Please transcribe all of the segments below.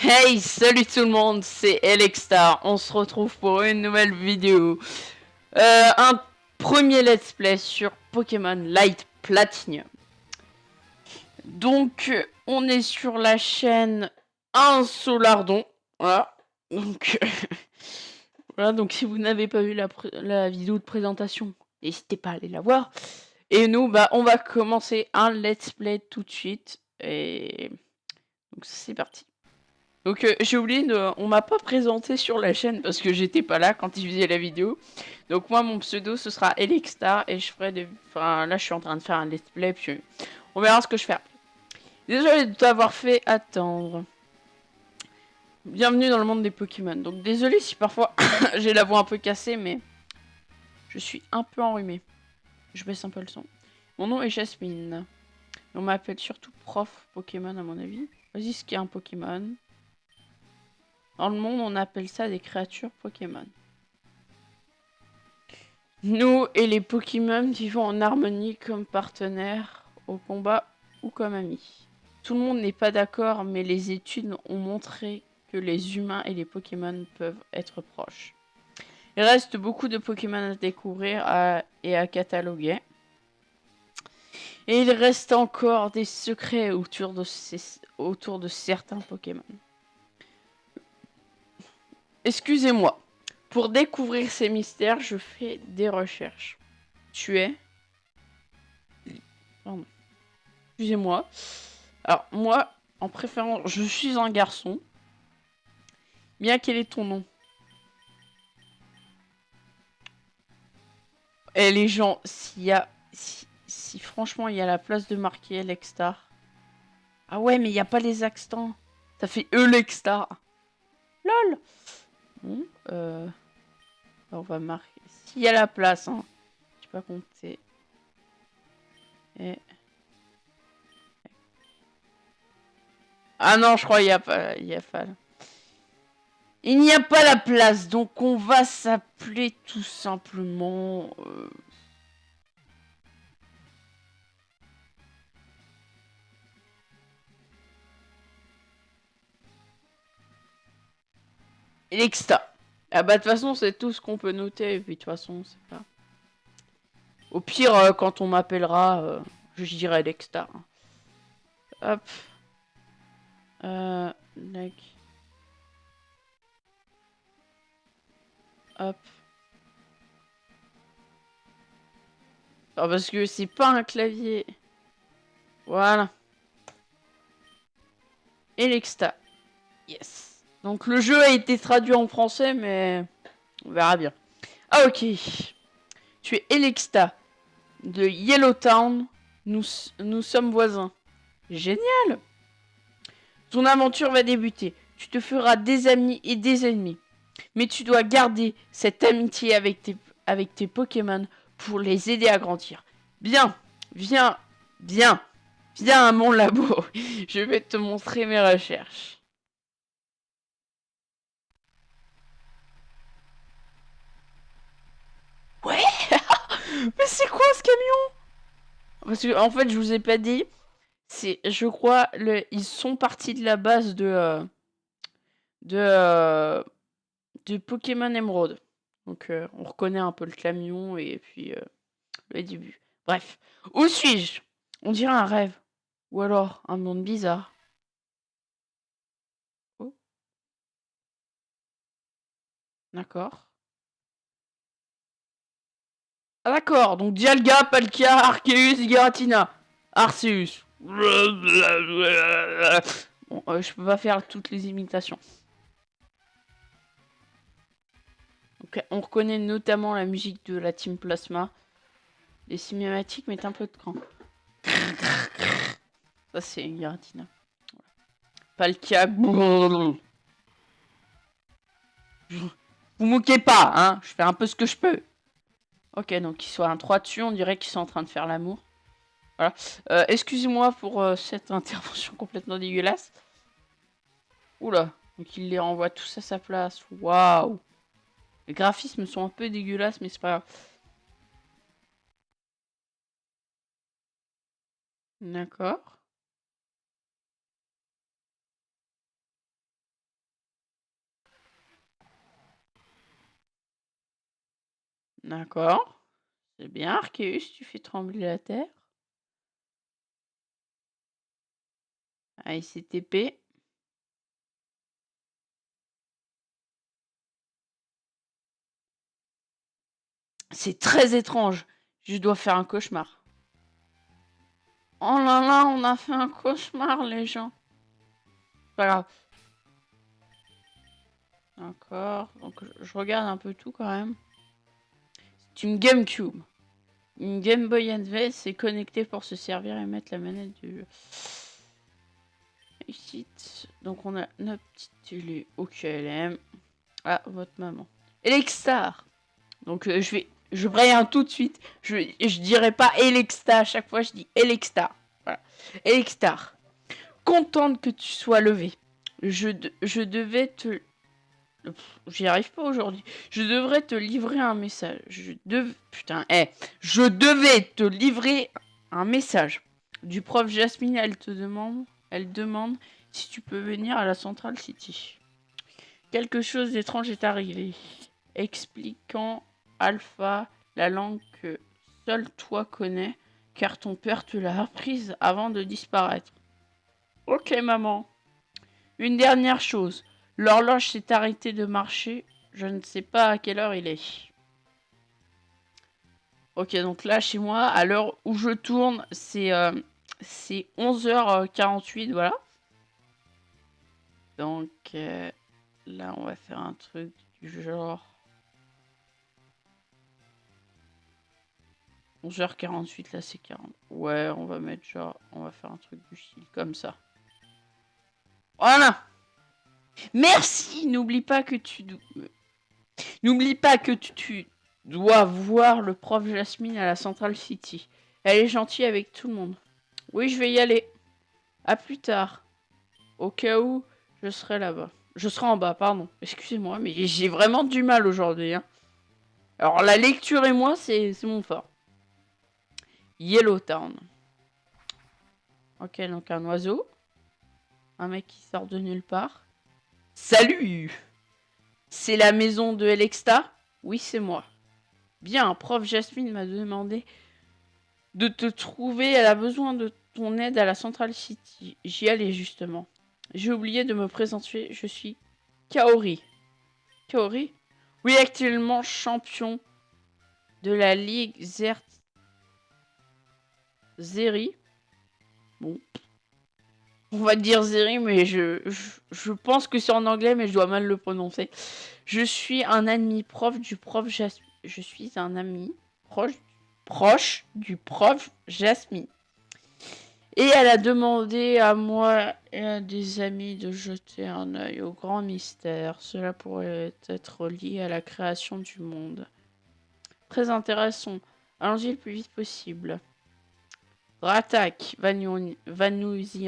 Hey, salut tout le monde, c'est Elextar. On se retrouve pour une nouvelle vidéo. Un premier let's play sur Pokémon Light Platinum. Donc, on est sur la chaîne Un Solardon. Voilà. Donc, voilà. Donc, si vous n'avez pas vu la vidéo de présentation, n'hésitez pas à aller la voir. Et nous, on va commencer un let's play tout de suite. Et donc, c'est parti. Donc j'ai oublié on m'a pas présenté sur la chaîne parce que j'étais pas là quand il faisait la vidéo. Donc moi mon pseudo ce sera Elixstar et je ferai des... Enfin là je suis en train de faire un let's play puis on verra ce que je fais après. Désolé de t'avoir fait attendre. Bienvenue dans le monde des Pokémon. Donc désolé si parfois j'ai la voix un peu cassée mais je suis un peu enrhumé. Je baisse un peu le son. Mon nom est Jasmine. On m'appelle surtout prof Pokémon à mon avis. Vas-y, ce qui est un Pokémon. Dans le monde, on appelle ça des créatures Pokémon. Nous et les Pokémon vivons en harmonie comme partenaires au combat ou comme amis. Tout le monde n'est pas d'accord, mais les études ont montré que les humains et les Pokémon peuvent être proches. Il reste beaucoup de Pokémon à découvrir et à cataloguer. Et il reste encore des secrets autour de certains Pokémon. Excusez-moi. Pour découvrir ces mystères, je fais des recherches. Tu es... Pardon. Excusez-moi. Alors, moi, en préférence, je suis un garçon. Bien, quel est ton nom? Et les gens, s'il y a... Si franchement, il y a la place de marquer Elexstar. Ah ouais, mais il n'y a pas les accents. Ça fait Elexstar. LOL. Bon, on va marquer... S'il y a la place, hein. Je sais pas compter. Et... Ah non, je crois qu'il n'y a pas... Il n'y a pas... Il n'y a pas la place, donc on va s'appeler tout simplement... Elexta. Ah bah de toute façon c'est tout ce qu'on peut noter, et puis de toute façon c'est pas... Au pire, quand on m'appellera, je dirai Elexta. Hop. Like. Hop. Ah, parce que c'est pas un clavier. Voilà. Elexta. Yes. Donc le jeu a été traduit en français, mais on verra bien. Ah ok. Tu es Elexta de Yellowtown. Nous sommes voisins. Génial. Ton aventure va débuter. Tu te feras des amis et des ennemis. Mais tu dois garder cette amitié avec tes Pokémon pour les aider à grandir. Bien, viens, viens, viens à mon labo. Je vais te montrer mes recherches. Ouais. Mais c'est quoi ce camion? Parce que en fait, je vous ai pas dit. C'est, je crois, ils sont partis de la base de Pokémon Emerald. Donc, on reconnaît un peu le camion et puis le début. Bref, où suis-je? On dirait un rêve. Ou alors un monde bizarre. Oh, d'accord. Ah d'accord, donc Dialga, Palkia, Arceus, Giratina. Arceus. Bon, je peux pas faire toutes les imitations. Donc, on reconnaît notamment la musique de la Team Plasma. Les cinématiques mettent un peu de cran. Ça c'est Giratina. Palkia. Vous moquez pas, hein. Je fais un peu ce que je peux. Ok, donc ils sont un 3 dessus, on dirait qu'ils sont en train de faire l'amour. Voilà. Excusez-moi pour cette intervention complètement dégueulasse. Oula, donc il les renvoie tous à sa place. Waouh. Les graphismes sont un peu dégueulasses, mais c'est pas grave. D'accord. D'accord. C'est bien, Arceus, tu fais trembler la terre. ASCTP. C'est très étrange. Je dois faire un cauchemar. Oh là là, on a fait un cauchemar, les gens. Pas grave. D'accord. Donc, je regarde un peu tout quand même. C'est une GameCube. Une Game Boy Advance est connectée pour se servir et mettre la manette du jeu. Ici, donc on a notre petite télé au KLM. Ah, votre maman. Elexstar. Donc je préviens tout de suite. Je dirai pas Elexstar à chaque fois, je dis Elexstar. Voilà. Elexstar. Contente que tu sois levé. Je devais te... J'y arrive pas aujourd'hui. Je devrais te livrer un message. Putain, je devais te livrer un message. Du prof Jasmine, elle demande si tu peux venir à la Central City. Quelque chose d'étrange est arrivé. Expliquant Alpha la langue que seul toi connais, car ton père te l'a apprise avant de disparaître. Ok, maman. Une dernière chose. L'horloge s'est arrêtée de marcher. Je ne sais pas à quelle heure il est. Ok, donc là, chez moi, à l'heure où je tourne, c'est 11h48, voilà. Donc, là, on va faire un truc du genre... 11h48, là, c'est 40. Ouais, on va mettre genre... On va faire un truc du style, comme ça. Voilà. Merci. N'oublie pas que tu dois voir le prof Jasmine à la Central City. Elle est gentille avec tout le monde. Oui, je vais y aller. À plus tard. Au cas où, je serai là-bas. Je serai en bas, pardon. Excusez-moi, mais j'ai vraiment du mal aujourd'hui. Hein. Alors, la lecture et moi, c'est mon fort. Yellowtown. Ok, donc un oiseau. Un mec qui sort de nulle part. Salut! C'est la maison de Elexta? Oui, c'est moi. Bien, prof Jasmine m'a demandé de te trouver. Elle a besoin de ton aide à la Central City. J'y allais justement. J'ai oublié de me présenter. Je suis Kaori. Kaori? Oui, actuellement champion de la Ligue Zeri. Bon. On va dire Zeri, mais je pense que c'est en anglais, mais je dois mal le prononcer. Je suis un ami proche du prof Jasmine. Je suis un ami proche du prof Jasmine. Et elle a demandé à moi et à des amis de jeter un œil au grand mystère. Cela pourrait être lié à la création du monde. Très intéressant. Allons-y le plus vite possible. Ratak va nous y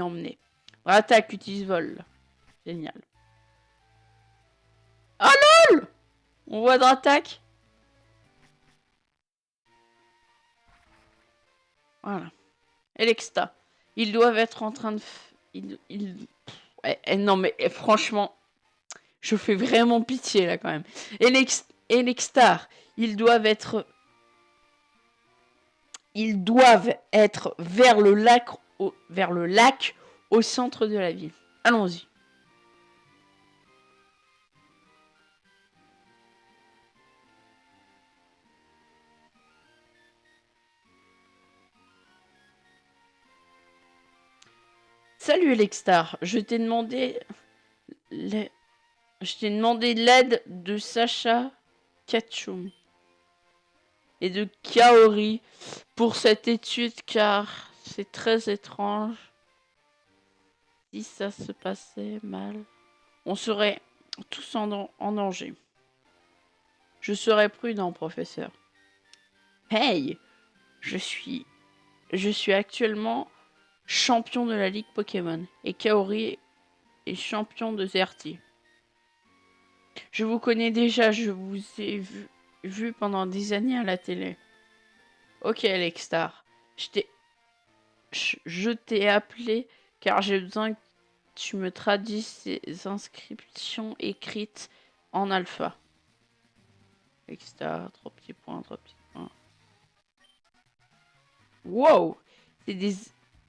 emmener. Ratak utilise vol. Génial. Ah lol! On voit Dratak. Voilà. Elexta. Ils doivent être en train de... non mais franchement, je fais vraiment pitié là quand même. Elextar, ils doivent être vers le lac au centre de la ville. Allons-y. Salut Elextar, je t'ai demandé l'aide de Sacha Ketchum et de Kaori pour cette étude car c'est très étrange. Si ça se passait mal, on serait tous en danger. Je serai prudent, professeur. Hey, je suis actuellement champion de la Ligue Pokémon et Kaori est champion de Zerti. Je vous connais déjà, je vous ai vu pendant des années à la télé. Ok, Alexstar, je t'ai appelé car j'ai besoin que tu me traduises ces inscriptions écrites en alpha. Extra, 3 petits points, 3 petits points. Wow!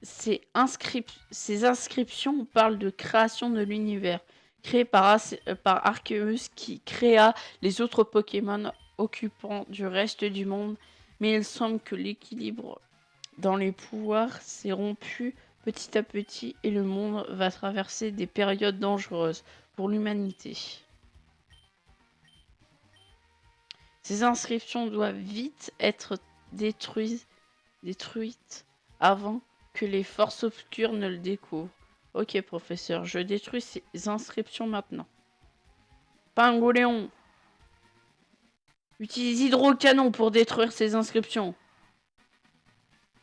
Ces inscriptions parlent de création de l'univers, créé par Arceus qui créa les autres Pokémon occupants du reste du monde, mais il semble que l'équilibre dans les pouvoirs s'est rompu petit à petit et le monde va traverser des périodes dangereuses pour l'humanité. Ces inscriptions doivent vite être détruites avant que les forces obscures ne le découvrent. Ok, professeur, je détruis ces inscriptions maintenant. Pingoléon, utilise hydrocanon pour détruire ces inscriptions.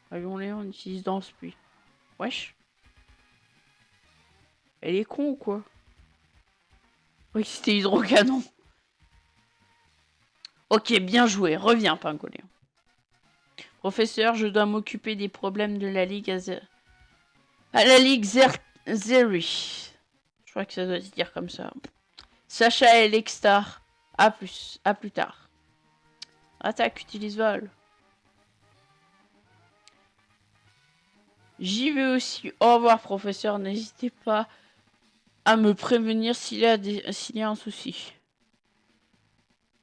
Pingoléon utilise danse pluie. Wesh. Elle est con ou quoi? Oui, c'était hydrocanon. Ok, bien joué. Reviens, Pingoléon. Professeur, je dois m'occuper des problèmes de la Ligue à la Ligue Zeri. Je crois que ça doit se dire comme ça. Sacha et Lextar. À plus tard. Attaque, utilise vol. J'y vais aussi. Au revoir, professeur. N'hésitez pas à me prévenir s'il y a un souci.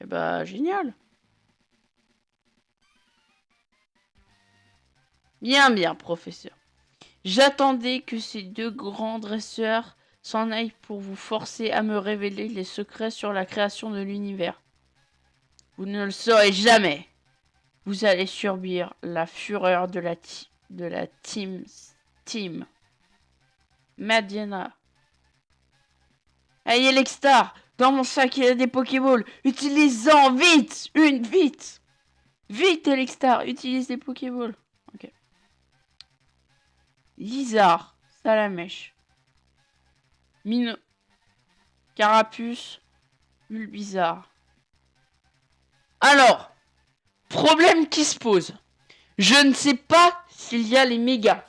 Eh bah, génial. Bien, professeur. J'attendais que ces deux grands dresseurs s'en aillent pour vous forcer à me révéler les secrets sur la création de l'univers. Vous ne le saurez jamais. Vous allez subir la fureur de la team. Madiana. Hey, Lextar, dans mon sac il y a des Pokéballs. Utilise-en vite. Vite. Vite, Lextar, utilise les Pokéballs. Ok. Lizard, Salamèche. Mino. Carapuce. Bulbizarre. Alors, problème qui se pose. Je ne sais pas s'il y a les mégas.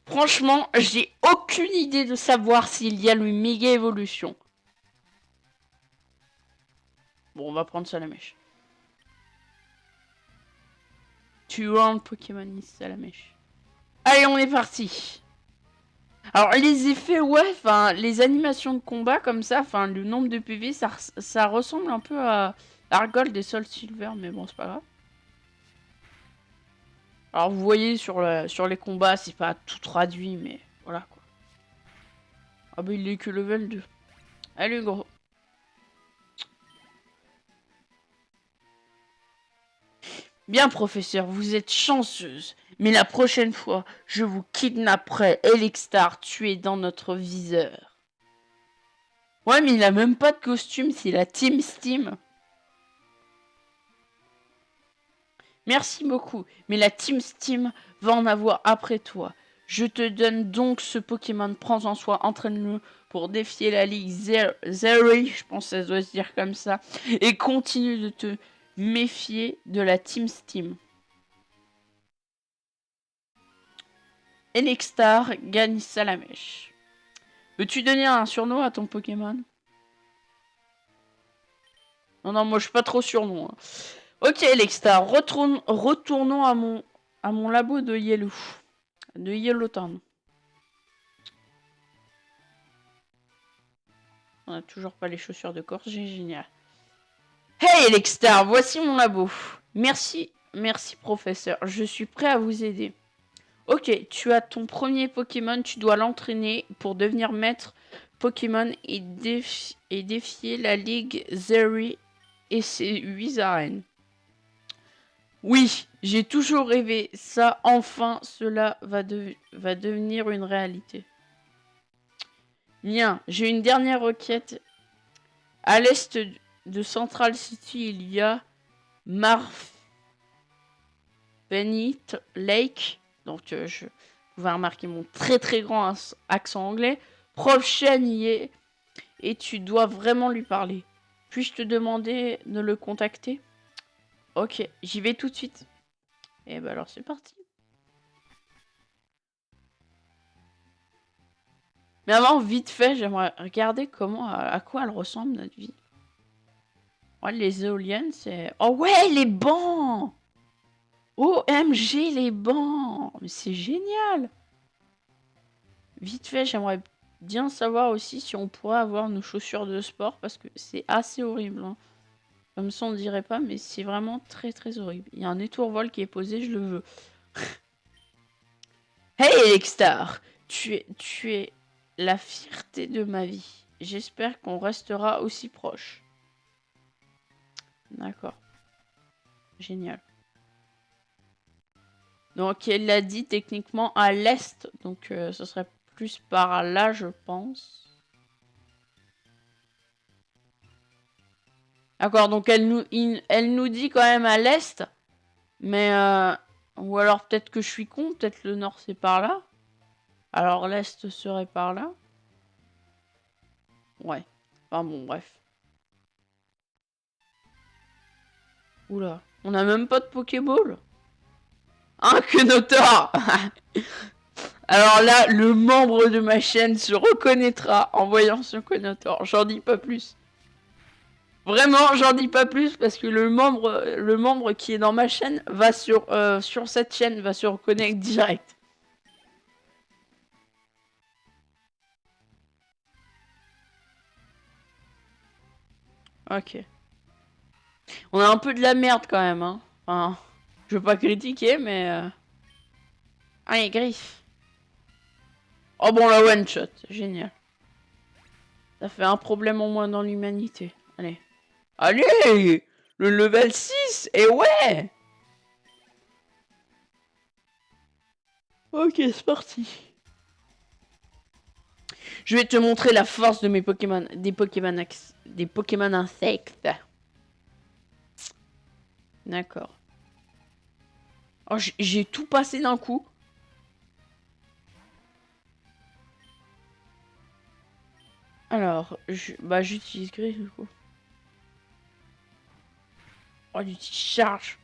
Franchement, j'ai aucune idée de savoir s'il y a le méga évolution. Bon, on va prendre Salamèche. Tu rends Pokémon Salamèche. Allez, on est parti. Alors, les effets, ouais, enfin, les animations de combat comme ça, enfin, le nombre de PV, ça ressemble un peu à Argold et Soul Silver, mais bon, c'est pas grave. Alors, vous voyez, sur les combats, c'est pas tout traduit, mais voilà, quoi. Ah bah, il est que level 2. Allez, gros. Bien, professeur, vous êtes chanceuse. Mais la prochaine fois, je vous kidnapperai et Lextar tué dans notre viseur. Ouais, mais il a même pas de costume, c'est la Team Steam. Merci beaucoup, mais la Team Steam va en avoir après toi. Je te donne donc ce Pokémon, prends en soi, entraîne-le pour défier la Ligue Zeri, je pense que ça doit se dire comme ça, et continue de te méfier de la Team Steam. Elixstar gagne Salamèche. Veux-tu donner un surnom à ton Pokémon? Non, moi je suis pas trop surnom. Hein. Ok, Elixstar, retournons à mon labo de Yellow. De Yellow Town. On a toujours pas les chaussures de Corse, génial. Hey Elixstar, voici mon labo. Merci, professeur, je suis prêt à vous aider. Ok, tu as ton premier Pokémon, tu dois l'entraîner pour devenir maître Pokémon et défier la Ligue Zeri et ses 8 arènes. Oui, j'ai toujours rêvé ça, enfin cela va devenir une réalité. Bien, j'ai une dernière requête. À l'est de Central City, il y a Marfinite Lake. Donc, vous pouvez remarquer mon très grand accent anglais. Prochaine y est et tu dois vraiment lui parler. Puis-je te demander de le contacter? Ok, j'y vais tout de suite. Et ben alors c'est parti. Mais avant, vite fait, j'aimerais regarder à quoi elle ressemble, notre vie. Ouais, les éoliennes, c'est... Oh ouais, les bancs! OMG, les bancs! Mais c'est génial! Vite fait, j'aimerais bien savoir aussi si on pourrait avoir nos chaussures de sport, parce que c'est assez horrible. Hein. Comme ça, on dirait pas, mais c'est vraiment très très horrible. Il y a un étourvol qui est posé, je le veux. Hey, Lexstar! Tu es la fierté de ma vie. J'espère qu'on restera aussi proches. D'accord. Génial. Donc, elle l'a dit techniquement à l'est. Donc, ce serait plus par là, je pense. D'accord, donc elle nous dit quand même à l'est. Mais, ou alors peut-être que je suis con. Peut-être le nord, c'est par là. Alors, l'est serait par là. Ouais. Enfin bon, bref. Oula. On n'a même pas de Pokéball. Un Kenotor. Alors là, le membre de ma chaîne se reconnaîtra en voyant ce Kenotor. J'en dis pas plus. Vraiment, j'en dis pas plus parce que le membre qui est dans ma chaîne va sur cette chaîne va se reconnaître direct. Ok. On a un peu de la merde quand même, hein. Enfin, je veux pas critiquer, mais... Allez, griffe. Oh bon, la one-shot. Génial. Ça fait un problème en moins dans l'humanité. Allez. Allez! Le level 6! Et ouais! Ok, c'est parti. Je vais te montrer la force de mes Pokémon. Des Pokémon insectes. D'accord. Oh, j'ai tout passé d'un coup. Alors, j'utilise Gris du coup. Oh, j'utilise charge.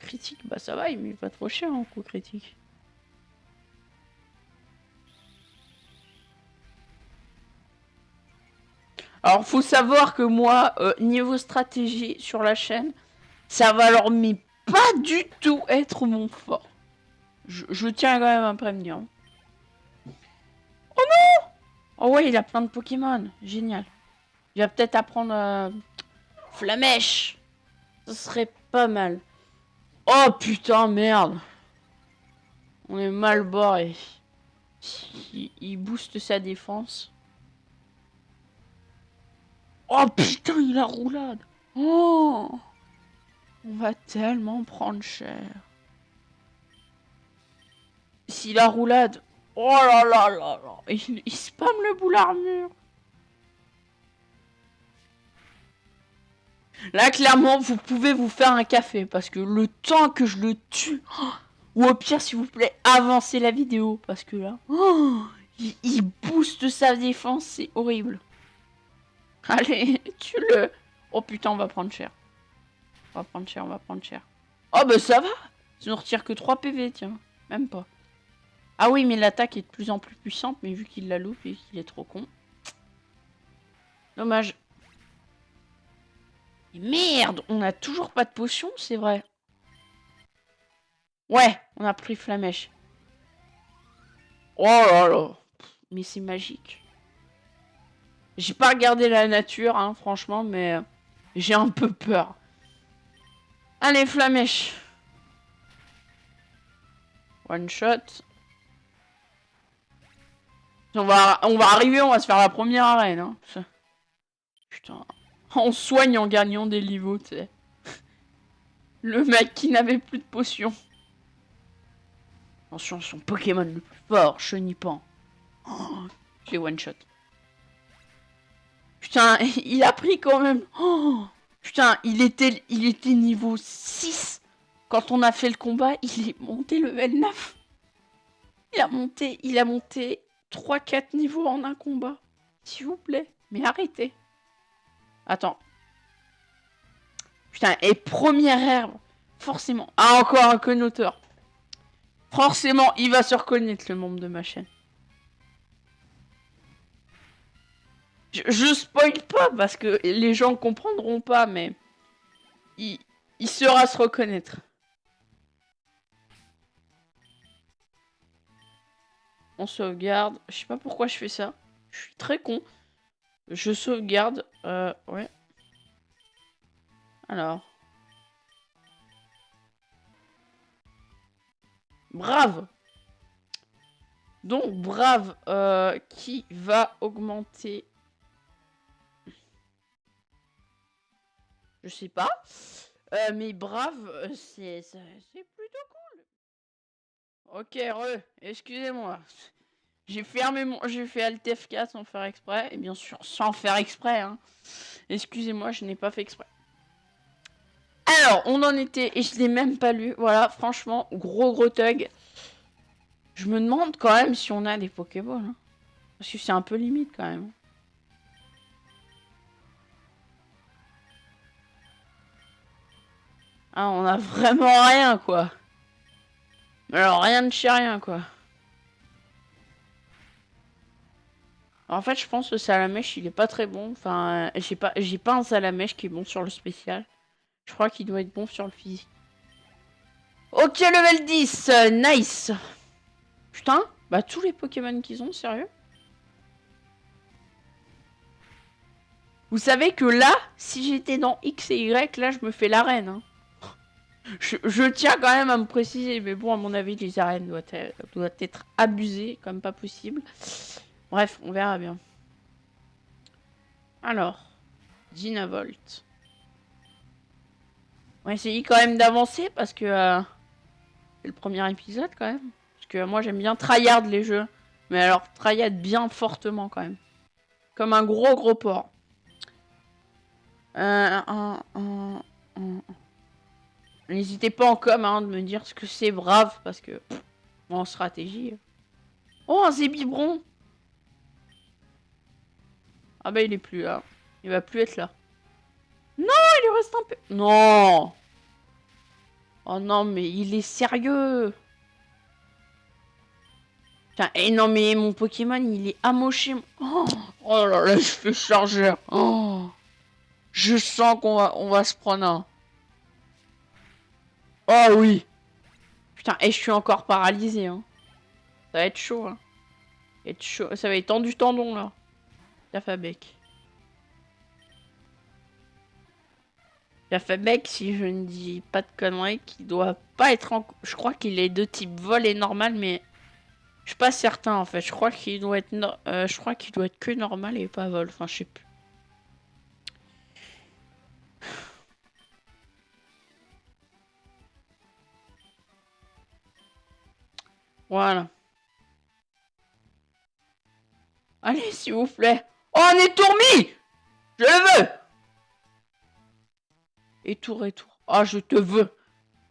Critique, bah ça va, il met pas trop cher en coup critique. Alors, faut savoir que moi, niveau stratégie sur la chaîne, ça va alors mais pas du tout être mon fort. Je tiens quand même à prévenir. Oh non! Oh ouais, il a plein de Pokémon. Génial. Il va peut-être apprendre Flamèche. Ce serait pas mal. Oh putain, merde. On est mal barré. Il booste sa défense. Oh putain, il a roulade. Oh, on va tellement prendre cher. S'il a roulade. Oh là là là là. Il spamme le boule armure. Là, clairement, vous pouvez vous faire un café. Parce que le temps que je le tue... ou au pire, s'il vous plaît, avancez la vidéo. Parce que là... il booste sa défense. C'est horrible. Allez, tue-le. Oh putain, on va prendre cher. On va prendre cher, on va prendre cher. Oh bah ça va. Ça ne retire que 3 PV, tiens. Même pas. Ah oui, mais l'attaque est de plus en plus puissante. Mais vu qu'il la loupe et qu'il est trop con. Dommage. Et merde, on a toujours pas de potion, c'est vrai. Ouais, on a pris Flamèche. Oh là là. Mais c'est magique. J'ai pas regardé la nature, hein, franchement, mais j'ai un peu peur. Allez, Flamèche. One shot. On va arriver, on va se faire la première arène. Hein. Putain. On soigne en gagnant des niveaux, tu sais. Le mec qui n'avait plus de potions. Attention, son Pokémon le plus fort, Chenipan. Oh, je l'ai one shot. Putain, il a pris quand même. Oh, putain, il était niveau 6. Quand on a fait le combat, il est monté level 9. Il a monté 3-4 niveaux en un combat. S'il vous plaît. Mais arrêtez. Attends. Putain, et première herbe. Forcément. Ah, encore un connoteur. Forcément, il va se reconnaître, le membre de ma chaîne. Je spoil pas parce que les gens comprendront pas, mais il saura se reconnaître. On sauvegarde. Je sais pas pourquoi je fais ça. Je suis très con. Je sauvegarde. Ouais. Alors. Brave. Donc, Brave qui va augmenter. Je sais pas. Mais Brave, c'est plutôt cool. Ok, excusez-moi. J'ai fait Alt F4 sans faire exprès. Et bien sûr, sans faire exprès. Hein. Excusez-moi, je n'ai pas fait exprès. Alors, on en était, et je l'ai même pas lu. Voilà, franchement, gros thug. Je me demande quand même si on a des Pokéballs. Hein. Parce que c'est un peu limite quand même. Ah, on a vraiment rien, quoi. Alors, rien de chez rien, quoi. En fait, je pense que le Salamèche, il est pas très bon. Enfin, j'ai pas un Salamèche qui est bon sur le spécial. Je crois qu'il doit être bon sur le physique. Ok, level 10, nice. Putain, bah tous les Pokémon qu'ils ont, sérieux. Vous savez que là, si j'étais dans X et Y, là, je me fais l'arène. Hein. Je tiens quand même à me préciser, mais bon, à mon avis, les arènes doivent être abusées, comme pas possible. Bref, on verra bien. Alors, Dynavolt. On va essayer quand même d'avancer, parce que c'est le premier épisode, quand même. Parce que moi, j'aime bien tryhard les jeux. Mais alors, tryhard bien fortement, quand même. Comme un gros porc. N'hésitez pas en com de me dire ce que c'est Brave, parce que en stratégie. Oh, un Zébibron. Ah bah il est plus là. Il va plus être là. Non, il lui reste un peu. Non. Oh non, mais il est sérieux. Putain, et non mais mon Pokémon, il est amoché. Oh là là, je fais chargeur. Oh. Je sens qu'on va se prendre un. Oh oui. Putain, et je suis encore paralysé. Hein. Ça va être chaud. Hein. Ça va être tendu tendon là. La Fabec. La Fabec, si je ne dis pas de conneries, qui doit pas être en... Je crois qu'il est de type vol et normal, mais je suis pas certain en fait. Je crois qu'il doit être je crois qu'il doit être que normal et pas vol. Enfin, je sais plus. Voilà. Allez, s'il vous plaît. Oh, un étourmi! Je le veux! Étour. Oh, je te veux.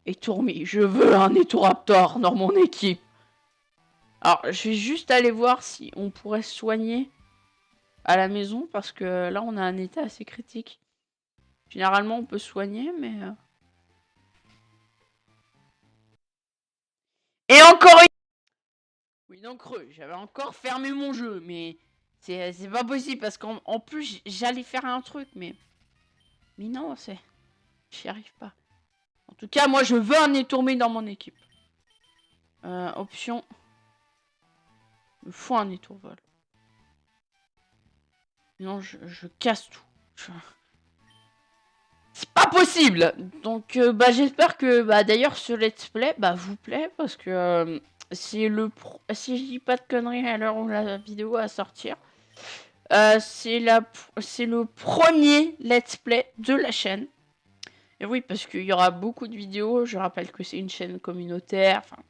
Étourmi, je veux un Étouraptor dans mon équipe. Alors, je vais juste aller voir si on pourrait soigner à la maison, parce que là, on a un état assez critique. Généralement, on peut soigner, mais... Et encore une... Oui, donc j'avais encore fermé mon jeu, mais c'est pas possible, parce qu'en plus, j'allais faire un truc, mais... Mais non, j'y arrive pas. En tout cas, moi, je veux un étourmé dans mon équipe. Option... Il me faut un étourvol. Non, je casse tout. C'est pas possible. Donc, j'espère que, d'ailleurs, ce let's play, vous plaît, parce que c'est si je dis pas de conneries à l'heure où la vidéo va sortir, c'est le premier let's play de la chaîne. Et oui, parce qu'il y aura beaucoup de vidéos. Je rappelle que c'est une chaîne communautaire. Enfin,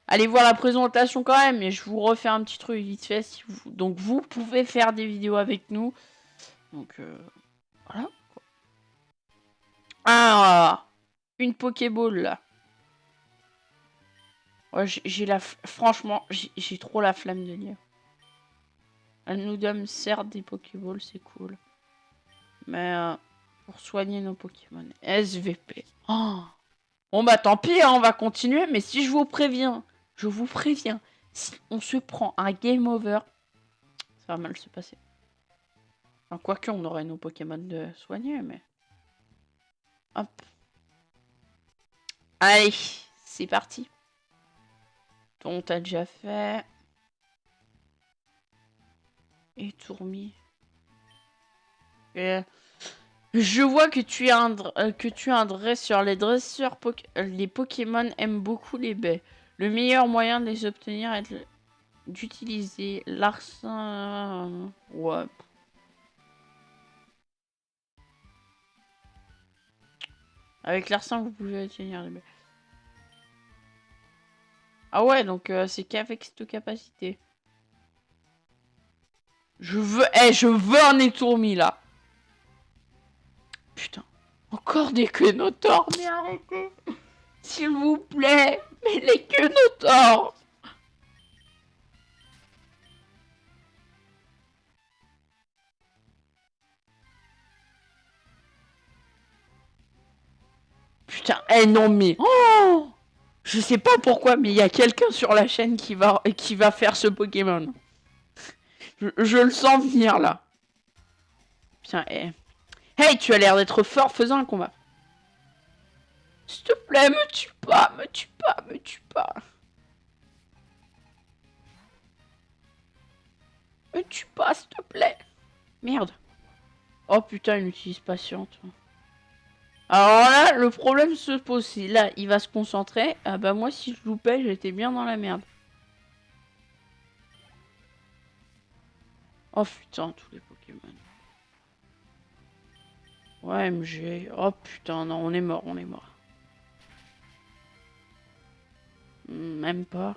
allez voir la présentation quand même, mais je vous refais un petit truc vite fait. Donc, vous pouvez faire des vidéos avec nous. Donc, voilà. Ah, une Pokéball là. Ouais, franchement, j'ai trop la flemme de lire. Elle nous donne certes des Pokéballs, c'est cool. Mais pour soigner nos Pokémon. SVP. Oh. Bon tant pis, hein, on va continuer. Mais si je vous préviens, si on se prend un game over, ça va mal se passer. Enfin, quoique, on aurait nos Pokémon de soignés, mais... Hop. Allez, c'est parti. Ton, t'as déjà fait. Et Tourmi. Et... Je vois que tu as un dresseur. Les dresseurs, les Pokémon aiment beaucoup les baies. Le meilleur moyen de les obtenir est d'utiliser l'arsen. Ouais. Avec l'arsen, vous pouvez obtenir les baies. Ah ouais, donc c'est qu'avec cette capacité. Je veux un étourmi là. Putain. Encore des Quenotors, mais arrêtez. S'il vous plaît. Mais les Quenotors. Putain, non mais... Oh, je sais pas pourquoi, mais il y a quelqu'un sur la chaîne qui va faire ce Pokémon. Je le sens venir là. Putain, Hey, tu as l'air d'être fort, faisant un combat. S'il te plaît, me tue pas, me tue pas, me tue pas. Me tue pas, s'il te plaît. Merde. Oh putain, il utilise patiente. Alors là, le problème se pose, c'est là, il va se concentrer. Ah bah moi, si je loupais, j'étais bien dans la merde. Oh putain, tous les Pokémon. Ouais, MG. Oh putain, non, on est mort, on est mort. Même pas.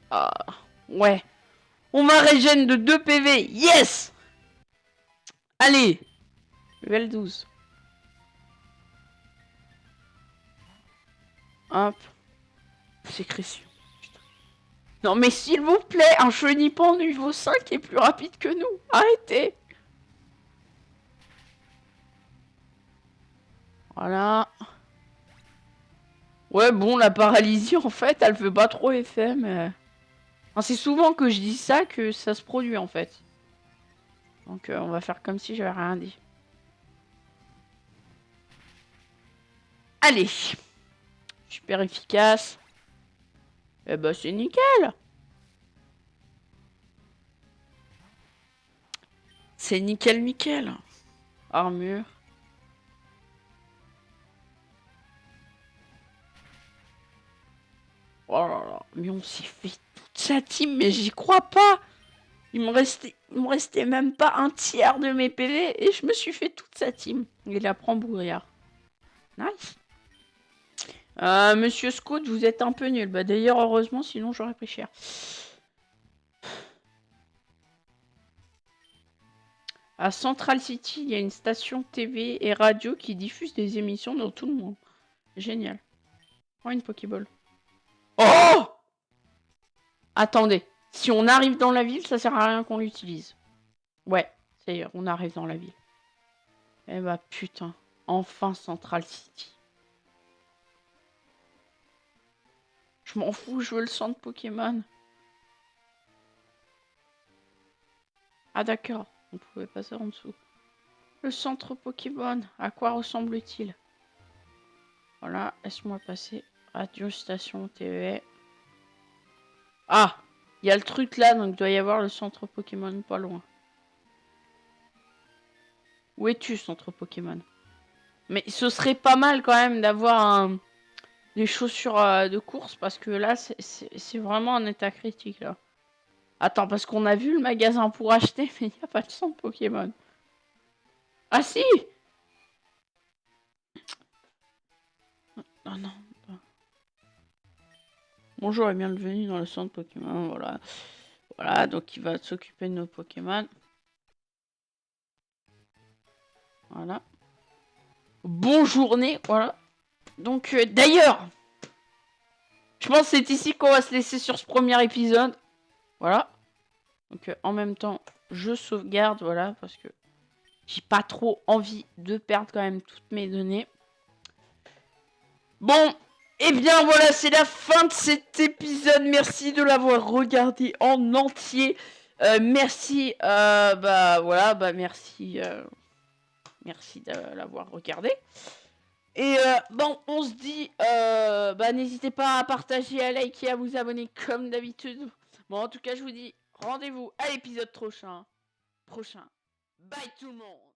Ah, ouais. On m'a régène de 2 PV. Yes! Allez! Level 12. Hop. Sécrétion. Putain. Non mais s'il vous plaît, un chenipan niveau 5 est plus rapide que nous. Arrêtez! Voilà. Ouais, bon, la paralysie, en fait, elle fait pas trop effet, mais... Enfin, c'est souvent que je dis ça que ça se produit, en fait. Donc, on va faire comme si j'avais rien dit. Allez! Super efficace. Eh bah, c'est nickel! C'est nickel, nickel. Armure. Oh là là, mais on s'est fait toute sa team, mais j'y crois pas. Il me restait même pas un tiers de mes PV et je me suis fait toute sa team. Il apprend brouillard. Nice. Monsieur Scout, vous êtes un peu nul. Bah d'ailleurs, heureusement, sinon j'aurais pris cher. À Central City, il y a une station TV et radio qui diffuse des émissions dans tout le monde. Génial. Prends une Pokéball. Oh! Attendez. Si on arrive dans la ville, ça sert à rien qu'on l'utilise. Ouais, ça y est, on arrive dans la ville. Eh bah putain. Enfin Central City. Je m'en fous, je veux le centre Pokémon. Ah d'accord, on pouvait passer en dessous. Le centre Pokémon, à quoi ressemble-t-il? Voilà, laisse-moi passer. Radio station TV. Ah! Il y a le truc là, donc il doit y avoir le centre Pokémon pas loin. Où es-tu, centre Pokémon? Mais ce serait pas mal quand même d'avoir des chaussures de course, parce que là, c'est vraiment un état critique là. Attends, parce qu'on a vu le magasin pour acheter, mais il n'y a pas de centre Pokémon. Ah si! Oh non. Bonjour et bienvenue dans le centre Pokémon, voilà. Voilà, donc il va s'occuper de nos Pokémon. Voilà. Bonne journée, voilà. Donc, d'ailleurs, je pense que c'est ici qu'on va se laisser sur ce premier épisode. Voilà. Donc, en même temps, je sauvegarde, voilà, parce que j'ai pas trop envie de perdre quand même toutes mes données. Bon, et bien voilà, c'est la fin de cet épisode. Merci de l'avoir regardé en entier. Merci, bah voilà, bah merci, merci de l'avoir regardé. Et bon, on se dit, bah n'hésitez pas à partager, à liker, à vous abonner comme d'habitude. Bon, en tout cas, je vous dis rendez-vous à l'épisode prochain. Bye tout le monde!